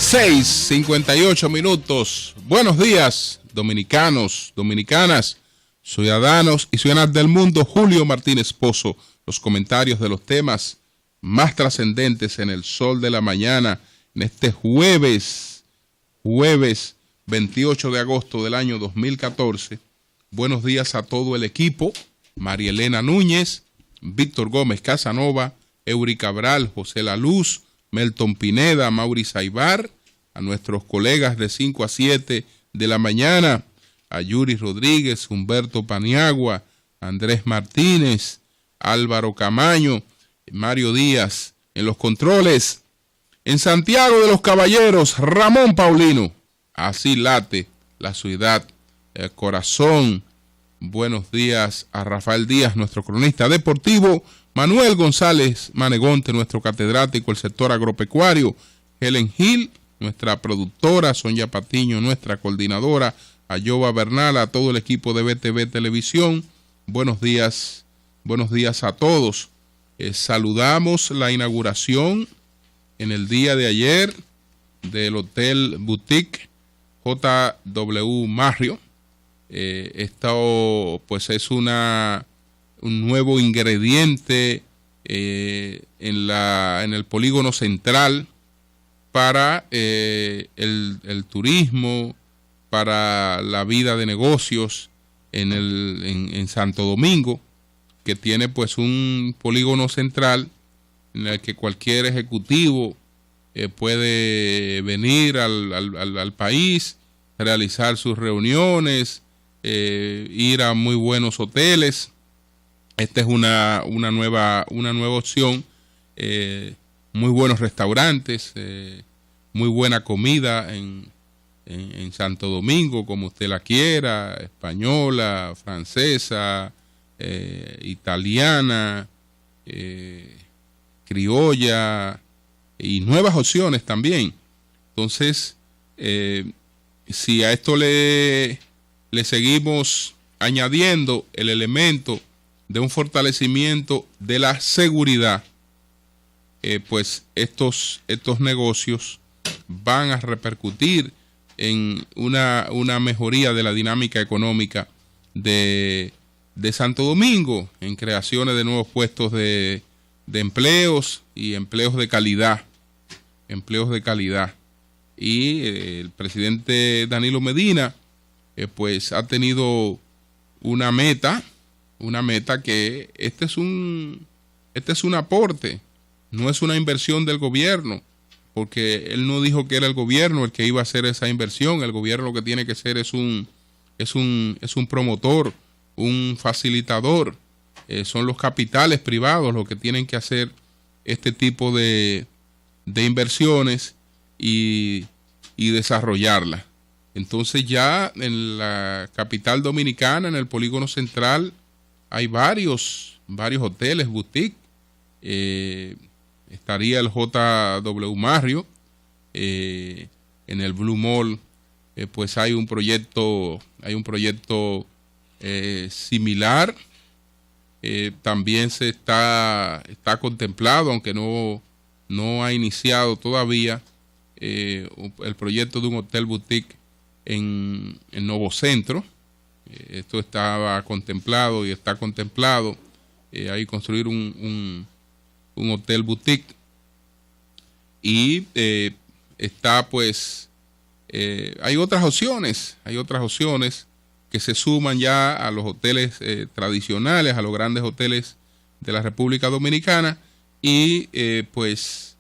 6:58. Buenos días, dominicanos, dominicanas, ciudadanos y ciudadanas del mundo. Julio Martínez Pozo, los comentarios de los temas más trascendentes en el sol de la mañana, en este jueves 28 de agosto del año 2014. Buenos días a todo el equipo: María Elena Núñez, Víctor Gómez Casanova, Eury Cabral, José La Luz, Melton Pineda, Mauri Saibar, a nuestros colegas de 5 a 7 de la mañana, a Yuri Rodríguez, Humberto Paniagua, Andrés Martínez, Álvaro Camaño, Mario Díaz en los controles. En Santiago de los Caballeros, Ramón Paulino. Así late la ciudad, el corazón. Buenos días a Rafael Díaz, nuestro cronista deportivo, Manuel González Manegonte, nuestro catedrático del sector agropecuario, Helen Hill, nuestra productora, Sonia Patiño, nuestra coordinadora, a Yoba Bernal, a todo el equipo de BTV Televisión. Buenos días a todos. Saludamos la inauguración en el día de ayer del Hotel Boutique JW Marriott. Esto pues es un nuevo ingrediente en el polígono central para el turismo, para la vida de negocios en Santo Domingo, que tiene pues un polígono central en el que cualquier ejecutivo puede venir al país, realizar sus reuniones, ir a muy buenos hoteles. Esta es una nueva opción. Muy buenos restaurantes, muy buena comida en Santo Domingo, como usted la quiera, española, francesa, italiana, criolla, y nuevas opciones también. Entonces, si a esto le seguimos añadiendo el elemento de un fortalecimiento de la seguridad, pues estos negocios van a repercutir en una mejoría de la dinámica económica de Santo Domingo, en creaciones de nuevos puestos de empleos y empleos de calidad. Y el presidente Danilo Medina pues ha tenido una meta que este es un aporte, no es una inversión del gobierno, porque él no dijo que era el gobierno el que iba a hacer esa inversión. El gobierno lo que tiene que ser es un promotor, un facilitador. Son los capitales privados los que tienen que hacer este tipo de inversiones y desarrollarla. Entonces ya en la capital dominicana, en el polígono central, hay varios hoteles boutique. Estaría el JW Marriott, en el Blue Mall, pues hay un proyecto similar. También se está contemplado, aunque no ha iniciado todavía, el proyecto de un hotel boutique en Novo Centro. Esto estaba contemplado y está contemplado ahí construir un hotel boutique. Y está pues hay otras opciones que se suman ya a los hoteles tradicionales, a los grandes hoteles de la República Dominicana, y pues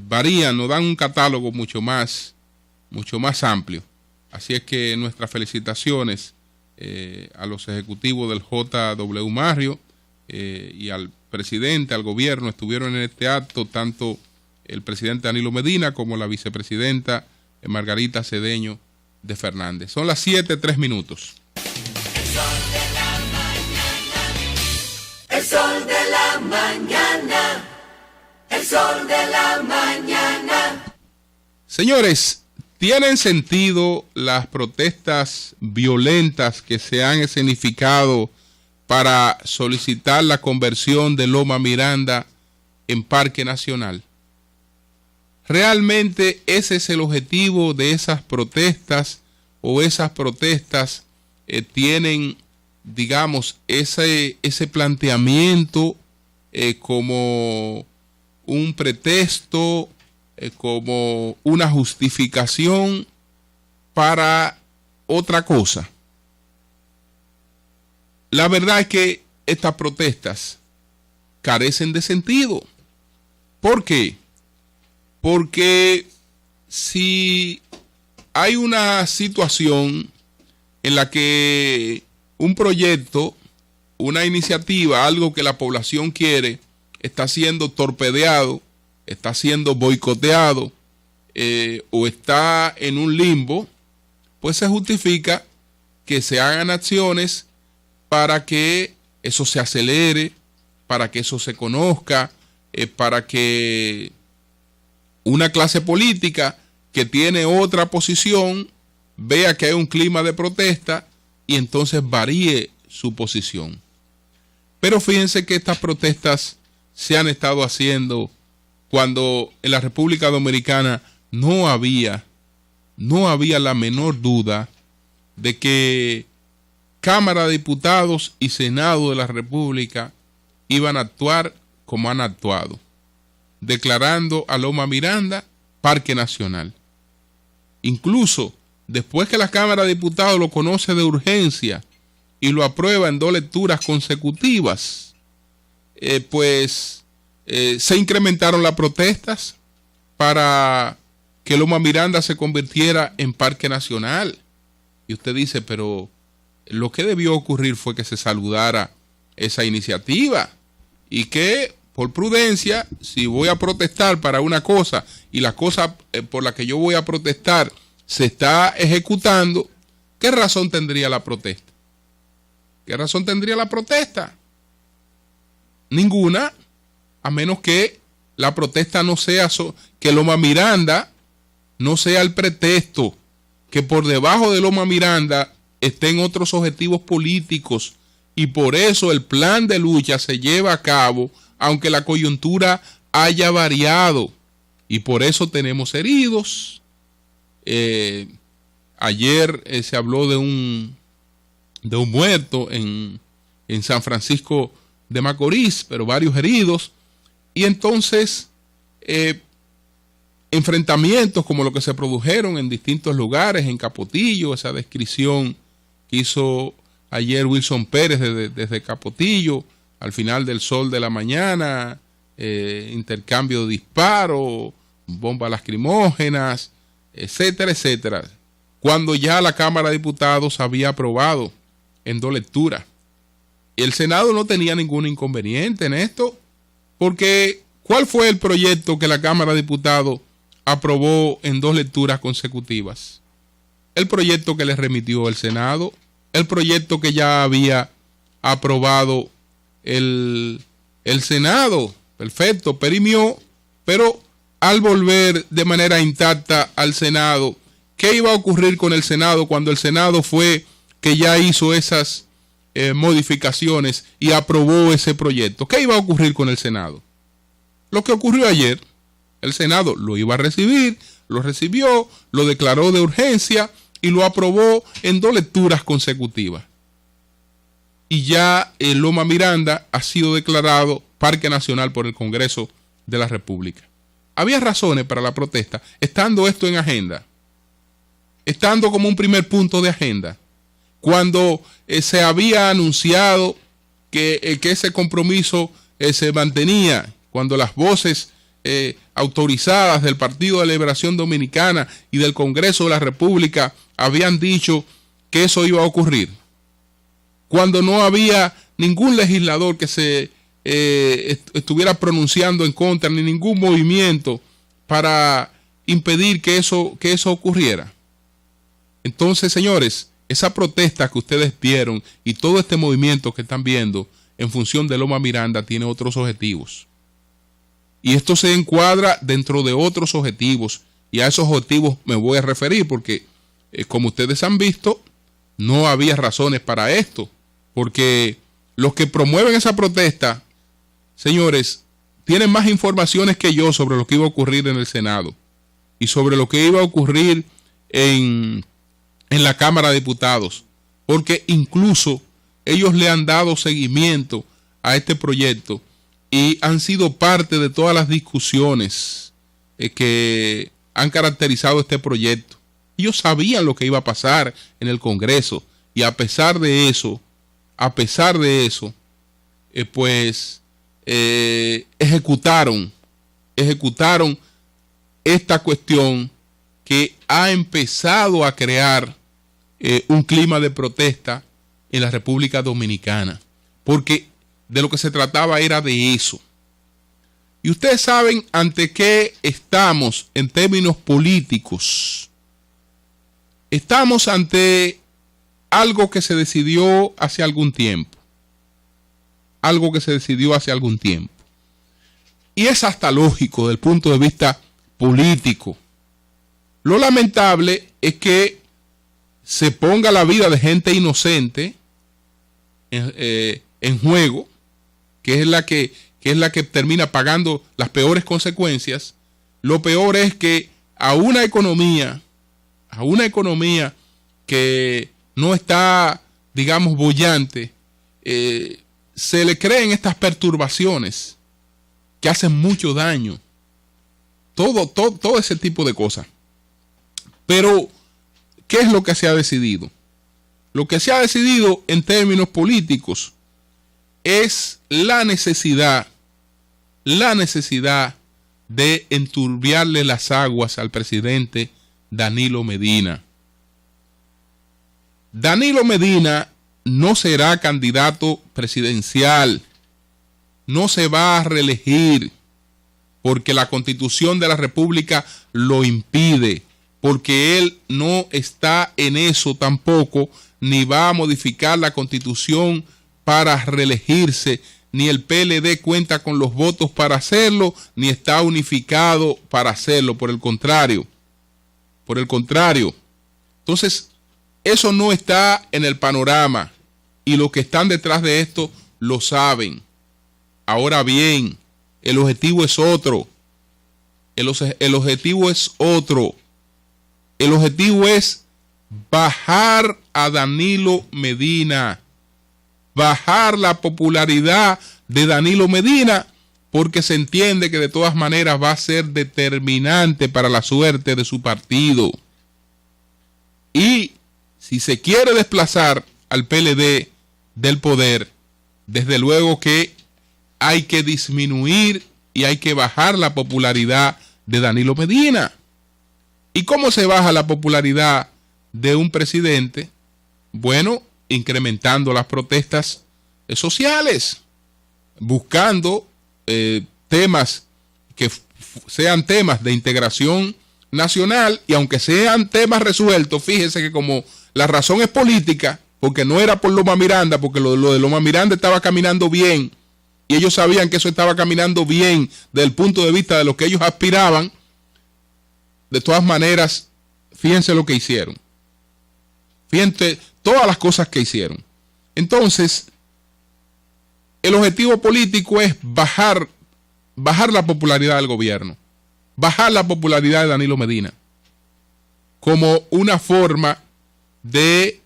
varían, nos dan un catálogo mucho más amplio. Así es que nuestras felicitaciones a los ejecutivos del JW Marriott y al presidente, al gobierno. Estuvieron en este acto tanto el presidente Danilo Medina como la vicepresidenta Margarita Cedeño de Fernández. Son las 7:03. El sol de la mañana. El sol de la mañana. Señores, ¿tienen sentido las protestas violentas que se han escenificado para solicitar la conversión de Loma Miranda en Parque Nacional? ¿Realmente ese es el objetivo de esas protestas, o esas protestas tienen, digamos, ese planteamiento como un pretexto, como una justificación para otra cosa? La verdad es que estas protestas carecen de sentido. ¿Por qué? Porque si hay una situación en la que un proyecto, una iniciativa, algo que la población quiere, está siendo torpedeado, está siendo boicoteado o está en un limbo, pues se justifica que se hagan acciones para que eso se acelere, para que eso se conozca, para que una clase política que tiene otra posición vea que hay un clima de protesta y entonces varíe su posición. Pero fíjense que estas protestas se han estado haciendo cuando en la República Dominicana no había la menor duda de que Cámara de Diputados y Senado de la República iban a actuar como han actuado, declarando a Loma Miranda Parque Nacional. Incluso después que la Cámara de Diputados lo conoce de urgencia y lo aprueba en 2 lecturas consecutivas, se incrementaron las protestas para que Loma Miranda se convirtiera en Parque Nacional. Y usted dice, pero lo que debió ocurrir fue que se saludara esa iniciativa y que, por prudencia, si voy a protestar para una cosa y la cosa por la que yo voy a protestar se está ejecutando, ¿qué razón tendría la protesta? ¿Qué razón tendría la protesta? Ninguna, a menos que la protesta no sea que Loma Miranda no sea el pretexto, que por debajo de Loma Miranda estén otros objetivos políticos y por eso el plan de lucha se lleva a cabo aunque la coyuntura haya variado, y por eso tenemos heridos. Ayer se habló de un muerto en San Francisco de Macorís, pero varios heridos, y entonces enfrentamientos como los que se produjeron en distintos lugares, en Capotillo, esa descripción que hizo ayer Wilson Pérez desde Capotillo, al final del sol de la mañana, intercambio de disparos, bombas lacrimógenas, etcétera, etcétera, cuando ya la Cámara de Diputados había aprobado en 2 lecturas. Y el Senado no tenía ningún inconveniente en esto, porque ¿cuál fue el proyecto que la Cámara de Diputados aprobó en 2 lecturas consecutivas? El proyecto que le remitió el Senado, el proyecto que ya había aprobado el Senado. Perfecto, perimió, pero al volver de manera intacta al Senado, ¿qué iba a ocurrir con el Senado cuando el Senado fue que ya hizo esas modificaciones y aprobó ese proyecto? ¿Qué iba a ocurrir con el Senado? Lo que ocurrió ayer, el Senado lo iba a recibir, lo recibió, lo declaró de urgencia y lo aprobó en 2 lecturas consecutivas. Y ya Loma Miranda ha sido declarado Parque Nacional por el Congreso de la República. Había razones para la protesta, estando esto en agenda, estando como un primer punto de agenda, cuando se había anunciado que ese compromiso se mantenía, cuando las voces autorizadas del Partido de Liberación Dominicana y del Congreso de la República habían dicho que eso iba a ocurrir, cuando no había ningún legislador que se estuviera pronunciando en contra, ni ningún movimiento para impedir que eso ocurriera. Entonces, señores, esa protesta que ustedes vieron y todo este movimiento que están viendo en función de Loma Miranda tiene otros objetivos. Y esto se encuadra dentro de otros objetivos, y a esos objetivos me voy a referir porque, como ustedes han visto, no había razones para esto, porque los que promueven esa protesta, señores, tienen más informaciones que yo sobre lo que iba a ocurrir en el Senado. y sobre lo que iba a ocurrir en la Cámara de Diputados, porque incluso ellos le han dado seguimiento a este proyecto y han sido parte de todas las discusiones que han caracterizado este proyecto. Ellos sabían lo que iba a pasar en el Congreso y a pesar de eso, ejecutaron esta cuestión que ha empezado a crear un clima de protesta en la República Dominicana, porque de lo que se trataba era de eso. Y ustedes saben ante qué estamos en términos políticos. Estamos ante algo que se decidió hace algún tiempo. Y es hasta lógico desde el punto de vista político. Lo lamentable es que se ponga la vida de gente inocente en juego, que es la que termina pagando las peores consecuencias. Lo peor es que a una economía que no está, digamos, boyante, se le creen estas perturbaciones que hacen mucho daño. Todo ese tipo de cosas. Pero, ¿qué es lo que se ha decidido? Lo que se ha decidido en términos políticos es la necesidad de enturbiarle las aguas al presidente Danilo Medina. Danilo Medina no será candidato presidencial, no se va a reelegir porque la Constitución de la República lo impide, porque él no está en eso tampoco, ni va a modificar la Constitución para reelegirse, ni el PLD cuenta con los votos para hacerlo, ni está unificado para hacerlo, por el contrario. Entonces, eso no está en el panorama y los que están detrás de esto lo saben. Ahora bien, el objetivo es otro. El objetivo es bajar a Danilo Medina, bajar la popularidad de Danilo Medina, porque se entiende que de todas maneras va a ser determinante para la suerte de su partido. Y si se quiere desplazar al PLD del poder, desde luego que hay que disminuir y hay que bajar la popularidad de Danilo Medina. ¿Y cómo se baja la popularidad de un presidente? Bueno, incrementando las protestas sociales, buscando temas que sean temas de integración nacional, y aunque sean temas resueltos, fíjense que como la razón es política, porque no era por Loma Miranda, porque lo de Loma Miranda estaba caminando bien, y ellos sabían que eso estaba caminando bien desde el punto de vista de lo que ellos aspiraban. De todas maneras, fíjense lo que hicieron. Fíjense todas las cosas que hicieron. Entonces, el objetivo político es bajar la popularidad del gobierno, bajar la popularidad de Danilo Medina, como una forma de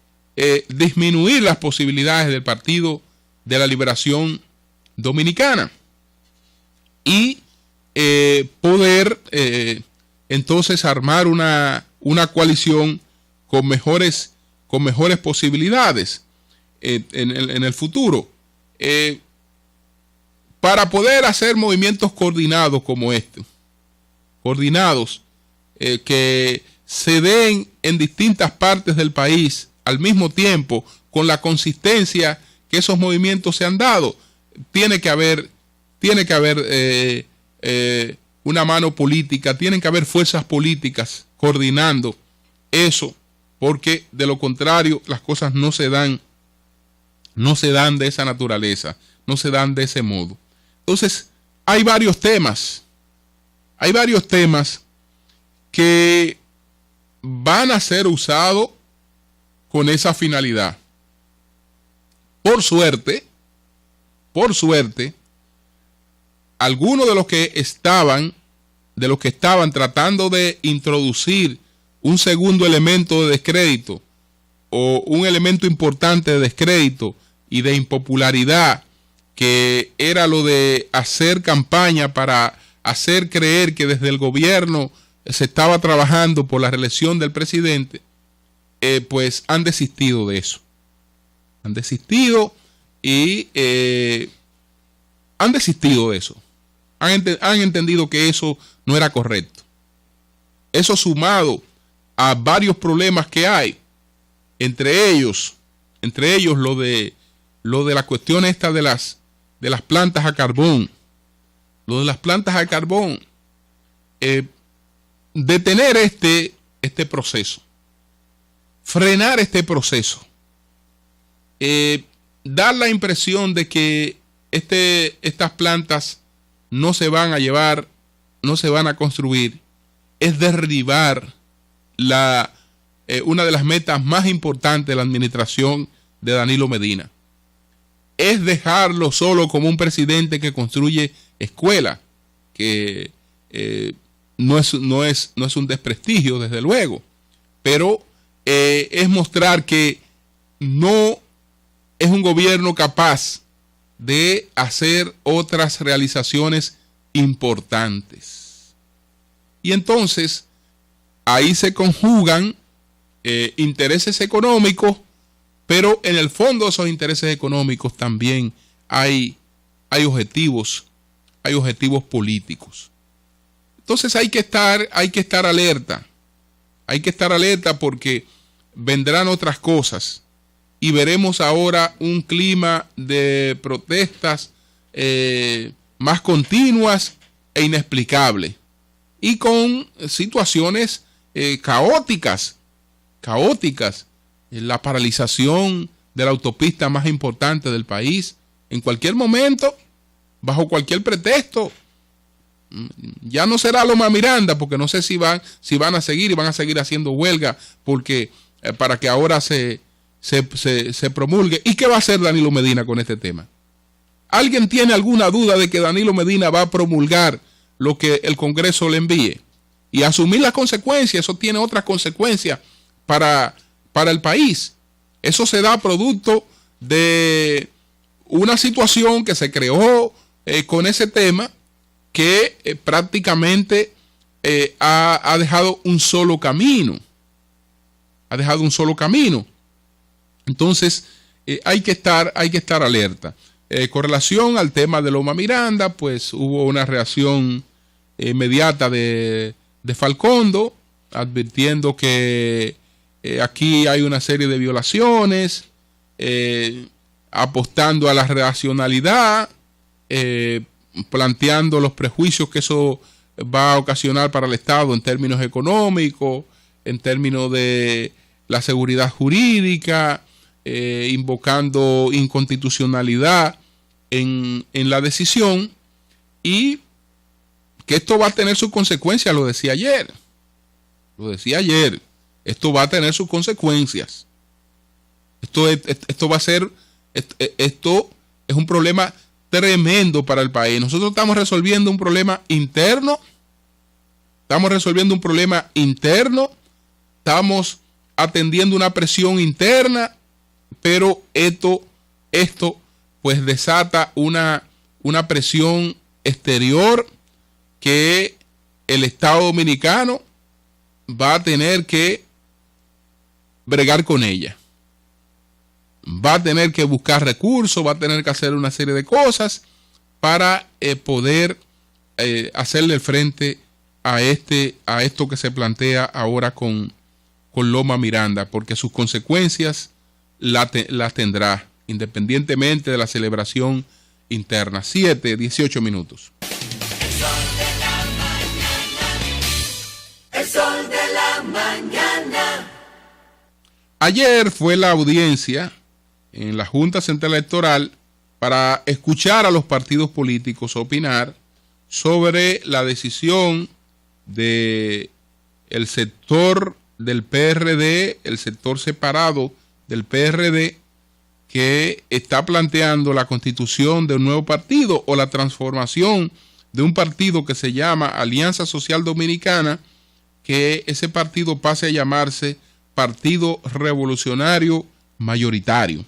disminuir las posibilidades del Partido de la Liberación Dominicana y poder entonces armar una coalición con mejores posibilidades en el futuro, para poder hacer movimientos coordinados como este, que se den en distintas partes del país al mismo tiempo, con la consistencia que esos movimientos se han dado. Tiene que haber una mano política, tienen que haber fuerzas políticas coordinando eso, porque de lo contrario las cosas no se dan de esa naturaleza, no se dan de ese modo. Entonces, hay varios temas que van a ser usados con esa finalidad. Por suerte, algunos de los que estaban de los que estaban tratando de introducir un segundo elemento de descrédito o un elemento importante de descrédito y de impopularidad, que era lo de hacer campaña para hacer creer que desde el gobierno se estaba trabajando por la reelección del presidente, pues han desistido de eso. Han desistido y han desistido de eso. Han entendido que eso no era correcto. Eso sumado a varios problemas que hay, entre ellos lo de la cuestión esta de las plantas a carbón. Lo de las plantas a carbón. Detener este proceso. Frenar este proceso. Dar la impresión de que estas plantas no se van a llevar, no se van a construir, es derribar una de las metas más importantes de la administración de Danilo Medina. Es dejarlo solo como un presidente que construye escuelas, que no es un desprestigio, desde luego, pero es mostrar que no es un gobierno capaz de hacer otras realizaciones importantes. Y entonces ahí se conjugan intereses económicos, pero en el fondo de esos intereses económicos también hay objetivos políticos. Entonces hay que estar alerta. Hay que estar alerta porque vendrán otras cosas y veremos ahora un clima de protestas más continuas e inexplicables y con situaciones caóticas. La paralización de la autopista más importante del país en cualquier momento, bajo cualquier pretexto. Ya no será Loma Miranda, porque no sé si van a seguir y van a seguir haciendo huelga porque para que ahora se promulgue. ¿Y qué va a hacer Danilo Medina con este tema? ¿Alguien tiene alguna duda de que Danilo Medina va a promulgar lo que el Congreso le envíe y asumir las consecuencias? Eso tiene otras consecuencias para el país. Eso se da producto de una situación que se creó con ese tema, que prácticamente ha dejado un solo camino. Ha dejado un solo camino. Entonces hay que estar alerta. Con relación al tema de Loma Miranda, pues hubo una reacción inmediata de Falcondo, advirtiendo que aquí hay una serie de violaciones, apostando a la racionalidad, planteando los prejuicios que eso va a ocasionar para el Estado en términos económicos, en términos de la seguridad jurídica, invocando inconstitucionalidad en la decisión, y que esto va a tener sus consecuencias. Lo decía ayer, esto va a tener sus consecuencias. Esto es un problema tremendo para el país. Nosotros estamos resolviendo un problema interno, estamos atendiendo una presión interna, pero esto pues desata una presión exterior que el Estado dominicano va a tener que bregar con ella. Va a tener que buscar recursos, va a tener que hacer una serie de cosas para poder hacerle frente a esto que se plantea ahora con Loma Miranda, porque sus consecuencias las tendrá, independientemente de la celebración interna. 7:18 minutos. El sol de la mañana. Ayer fue la audiencia en la Junta Central Electoral para escuchar a los partidos políticos opinar sobre la decisión de el sector del PRD, el sector separado del PRD, que está planteando la constitución de un nuevo partido o la transformación de un partido que se llama Alianza Social Dominicana, que ese partido pase a llamarse Partido Revolucionario Mayoritario.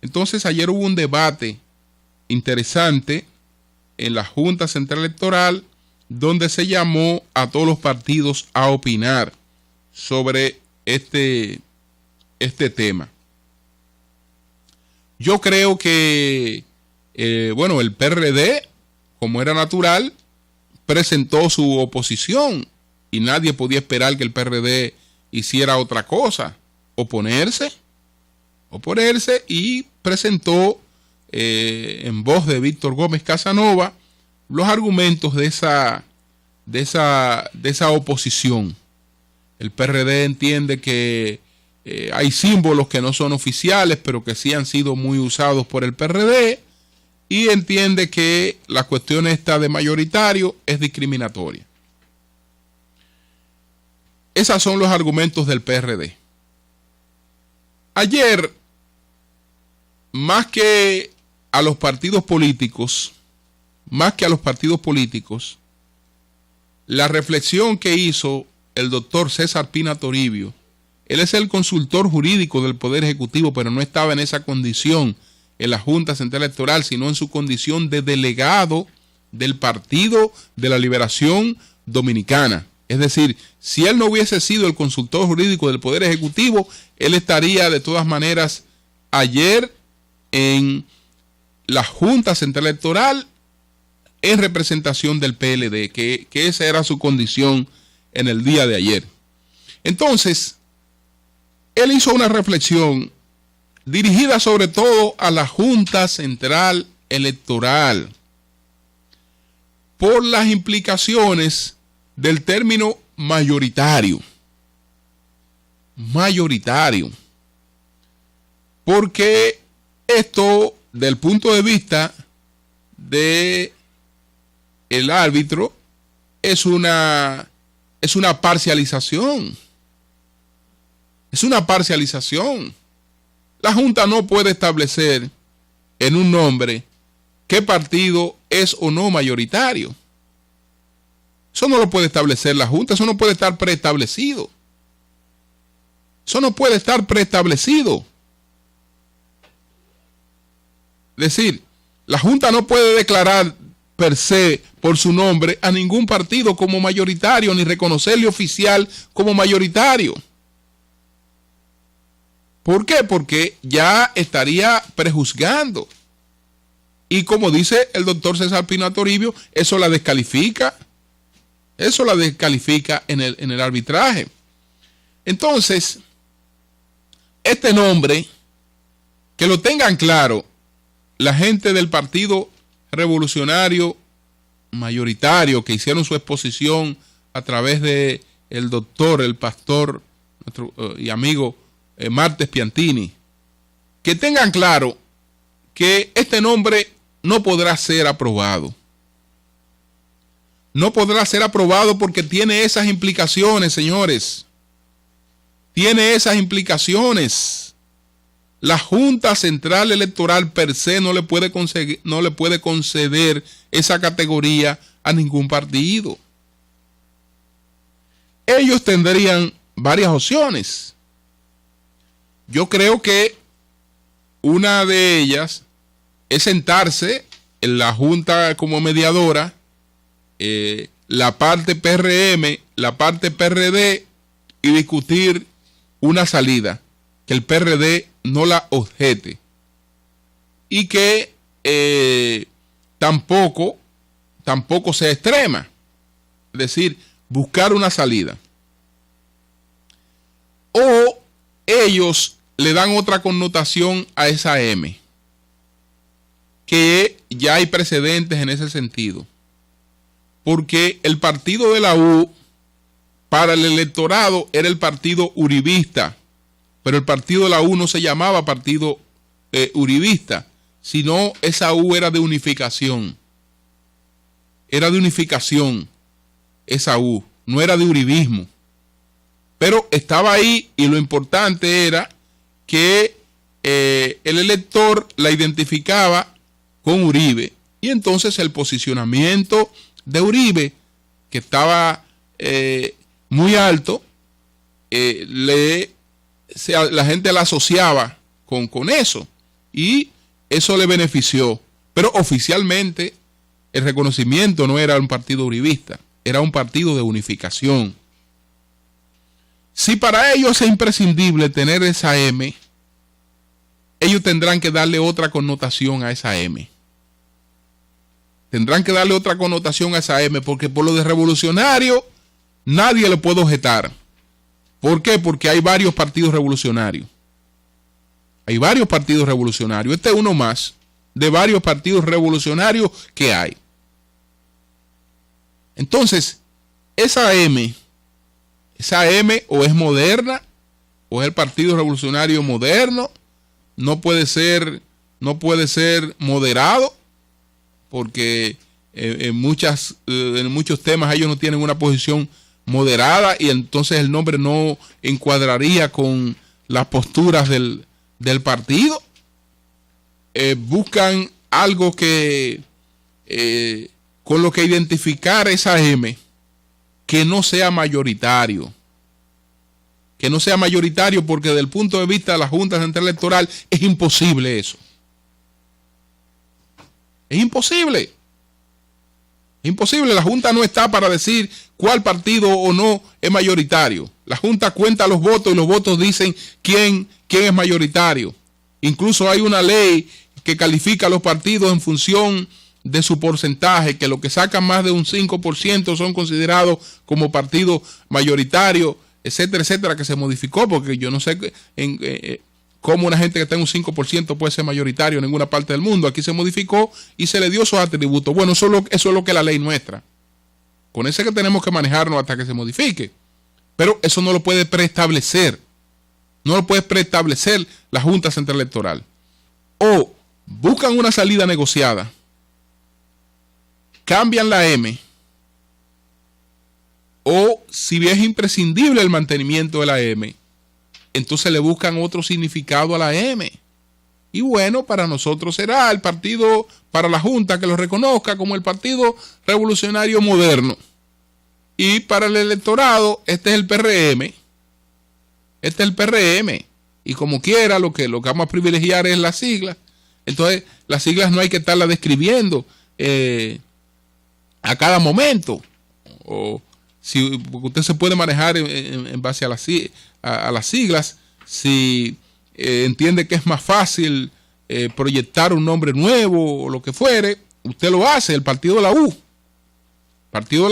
Entonces ayer hubo un debate interesante en la Junta Central Electoral, donde se llamó a todos los partidos a opinar sobre este tema. Yo creo que, el PRD, como era natural, presentó su oposición y nadie podía esperar que el PRD hiciera otra cosa, oponerse y presentó en voz de Víctor Gómez Casanova los argumentos de esa oposición. El PRD entiende que hay símbolos que no son oficiales, pero que sí han sido muy usados por el PRD, y entiende que la cuestión esta de mayoritario es discriminatoria. Esos son los argumentos del PRD. Ayer, más que a los partidos políticos, la reflexión que hizo el doctor César Pina Toribio, él es el consultor jurídico del Poder Ejecutivo, pero no estaba en esa condición en la Junta Central Electoral, sino en su condición de delegado del Partido de la Liberación Dominicana. Es decir, si él no hubiese sido el consultor jurídico del Poder Ejecutivo, él estaría de todas maneras ayer en la Junta Central Electoral en representación del PLD, que esa era su condición en el día de ayer. Entonces, él hizo una reflexión dirigida sobre todo a la Junta Central Electoral por las implicaciones del término mayoritario. Porque esto, del punto de vista de el árbitro, es una parcialización. Es una parcialización. La Junta no puede establecer en un nombre qué partido es o no mayoritario. Eso no lo puede establecer la Junta, eso no puede estar preestablecido. Es decir, la Junta no puede declarar per se, por su nombre, a ningún partido como mayoritario, ni reconocerle oficial como mayoritario. ¿Por qué? Porque ya estaría prejuzgando. Y como dice el doctor César Pina Toribio, eso la descalifica. Eso la descalifica en el arbitraje. Entonces, este nombre, que lo tengan claro la gente del Partido Revolucionario Mayoritario, que hicieron su exposición a través de el doctor, el pastor, nuestro y amigo Martes Piantini, que tengan claro que este nombre no podrá ser aprobado. No podrá ser aprobado porque tiene esas implicaciones, señores. Tiene esas implicaciones. La Junta Central Electoral per se no le puede conceder esa categoría a ningún partido. Ellos tendrían varias opciones. Yo creo que una de ellas es sentarse en la Junta como mediadora, la parte PRM, la parte PRD, y discutir una salida, que el PRD no la objete y que tampoco sea extrema, es decir, buscar una salida. O ellos le dan otra connotación a esa M, que ya hay precedentes en ese sentido, porque el partido de la U para el electorado era el partido uribista, pero el partido de la U no se llamaba partido uribista, sino esa U era de unificación. Era de unificación esa U, no era de uribismo. Pero estaba ahí y lo importante era que el elector la identificaba con Uribe Y entonces el posicionamiento de Uribe, que estaba muy alto, la gente la asociaba con eso. Y eso le benefició. Pero oficialmente el reconocimiento no era un partido uribista, era un partido de unificación. Si para ellos es imprescindible tener esa M, ellos tendrán que darle otra connotación a esa M. Tendrán que darle otra connotación a esa M, porque por lo de revolucionario nadie le puede objetar. ¿Por qué? Porque hay varios partidos revolucionarios. Hay varios partidos revolucionarios. Este es uno más de varios partidos revolucionarios que hay. Entonces, esa M o es moderna, o es el Partido Revolucionario Moderno, no puede ser moderado, porque en muchos temas ellos no tienen una posición moderada, y entonces el nombre no encuadraría con las posturas del partido. Buscan algo que con lo que identificar esa M, que no sea mayoritario. Que no sea mayoritario, porque desde el punto de vista de la Junta Central Electoral es imposible eso. Es imposible. Es imposible. La Junta no está para decir cuál partido o no es mayoritario. La Junta cuenta los votos y los votos dicen quién es mayoritario. Incluso hay una ley que califica a los partidos en función de su porcentaje, que los que sacan más de un 5% son considerados como partidos mayoritarios, etcétera, etcétera, que se modificó, porque yo no sé cómo una gente que está en un 5% puede ser mayoritario en ninguna parte del mundo. Aquí se modificó y se le dio esos atributos. Bueno, eso es lo que la ley muestra. Con ese que tenemos que manejarnos hasta que se modifique. Pero eso no lo puede preestablecer. No lo puede preestablecer la Junta Central Electoral. O buscan una salida negociada, cambian la M, o si es imprescindible el mantenimiento de la M, entonces le buscan otro significado a la M. Y bueno, para nosotros será el partido, para la Junta, que lo reconozca como el Partido Revolucionario Moderno. Y para el electorado, este es el PRM. Este es el PRM. Y como quiera, lo que vamos a privilegiar es las siglas. Entonces, las siglas no hay que estarlas describiendo a cada momento. O porque usted se puede manejar en base a las siglas. Si entiende que es más fácil proyectar un nombre nuevo o lo que fuere, usted lo hace. El Partido de la U. El Partido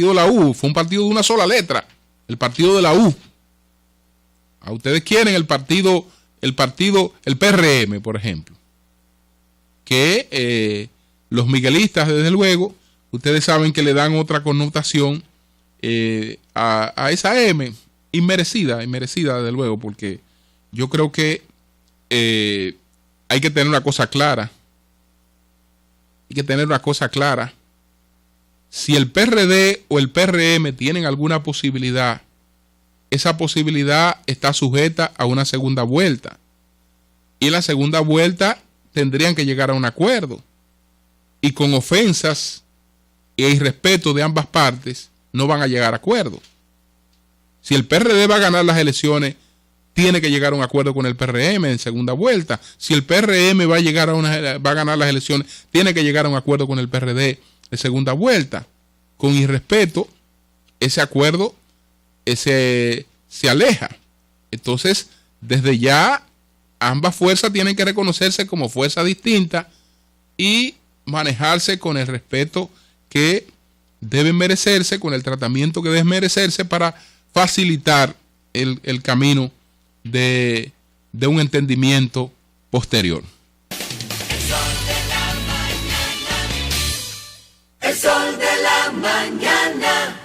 de la U fue un partido de una sola letra. El Partido de la U. A ustedes quieren el PRM, por ejemplo. Que los miguelistas, desde luego, ustedes saben que le dan otra connotación a esa M, inmerecida, desde luego, porque yo creo que hay que tener una cosa clara. Si el PRD o el PRM tienen alguna posibilidad, esa posibilidad está sujeta a una segunda vuelta. Y en la segunda vuelta tendrían que llegar a un acuerdo. Y con ofensas e irrespeto de ambas partes, no van a llegar a acuerdo. Si el PRD va a ganar las elecciones, tiene que llegar a un acuerdo con el PRM en segunda vuelta. Si el PRM va a ganar las elecciones, tiene que llegar a un acuerdo con el PRD en segunda vuelta. Con irrespeto, ese acuerdo se aleja. Entonces, desde ya, ambas fuerzas tienen que reconocerse como fuerzas distintas y manejarse con el respeto que deben merecerse, con el tratamiento que deben merecerse, para facilitar el camino de un entendimiento posterior. El sol de la mañana.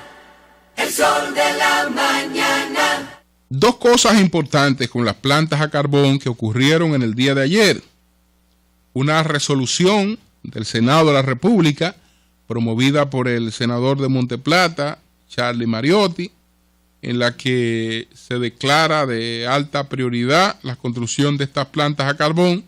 El sol de la mañana. Dos cosas importantes con las plantas a carbón que ocurrieron en el día de ayer. Una resolución del Senado de la República, promovida por el senador de Monteplata, Charlie Mariotti, en la que se declara de alta prioridad la construcción de estas plantas a carbón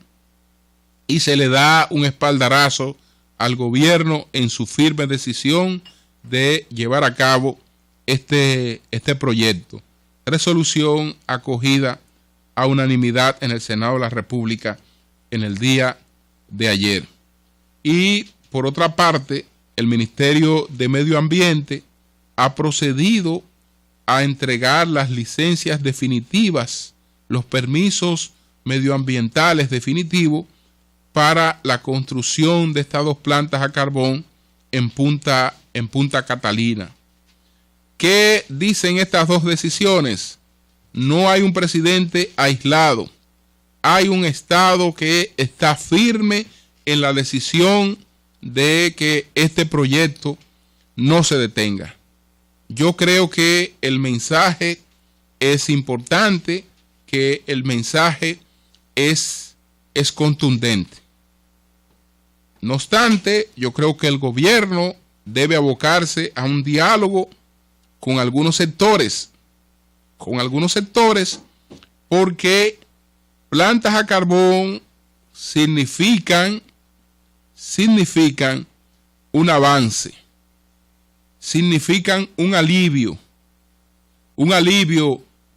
y se le da un espaldarazo al gobierno en su firme decisión de llevar a cabo este proyecto. Resolución acogida a unanimidad en el Senado de la República en el día de ayer. Y por otra parte, el Ministerio de Medio Ambiente ha procedido a entregar las licencias definitivas, los permisos medioambientales definitivos para la construcción de estas 2 plantas a carbón en Punta Catalina. ¿Qué dicen estas 2 decisiones? No hay un presidente aislado. Hay un Estado que está firme en la decisión de que este proyecto no se detenga. Yo creo que el mensaje es importante, que el mensaje es contundente. No obstante, yo creo que el gobierno debe abocarse a un diálogo con algunos sectores, porque plantas a carbón significan un avance, significan un alivio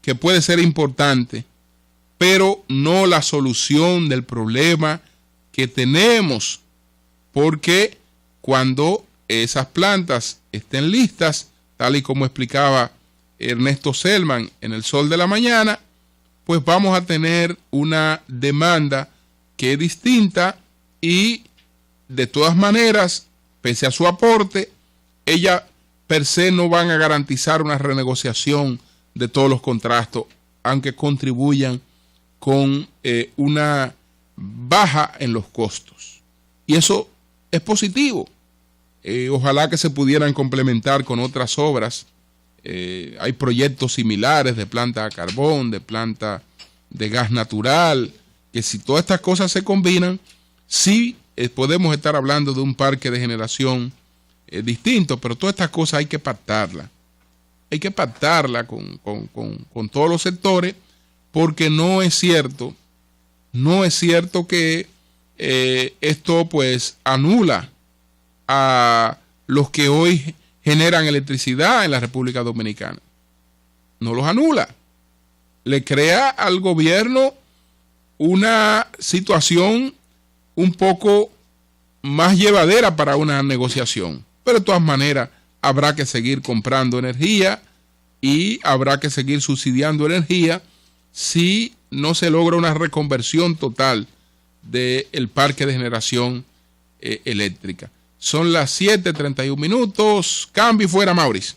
que puede ser importante, pero no la solución del problema que tenemos, porque cuando esas plantas estén listas, tal y como explicaba Ernesto Selman en El Sol de la Mañana, pues vamos a tener una demanda que es distinta y de todas maneras, pese a su aporte, ella per se no van a garantizar una renegociación de todos los contratos, aunque contribuyan con una baja en los costos. Y eso es positivo. Ojalá que se pudieran complementar con otras obras. Hay proyectos similares de planta a carbón, de planta de gas natural, que si todas estas cosas se combinan, sí podemos estar hablando de un parque de generación distinto, pero todas estas cosas hay que pactarlas. Hay que pactarla con todos los sectores, porque no es cierto que esto pues anula a los que hoy generan electricidad en la República Dominicana. No los anula. Le crea al gobierno una situación un poco más llevadera para una negociación. Pero de todas maneras habrá que seguir comprando energía y habrá que seguir subsidiando energía si no se logra una reconversión total del parque de generación eléctrica. Son las 7:31. Cambio y fuera, Mauricio.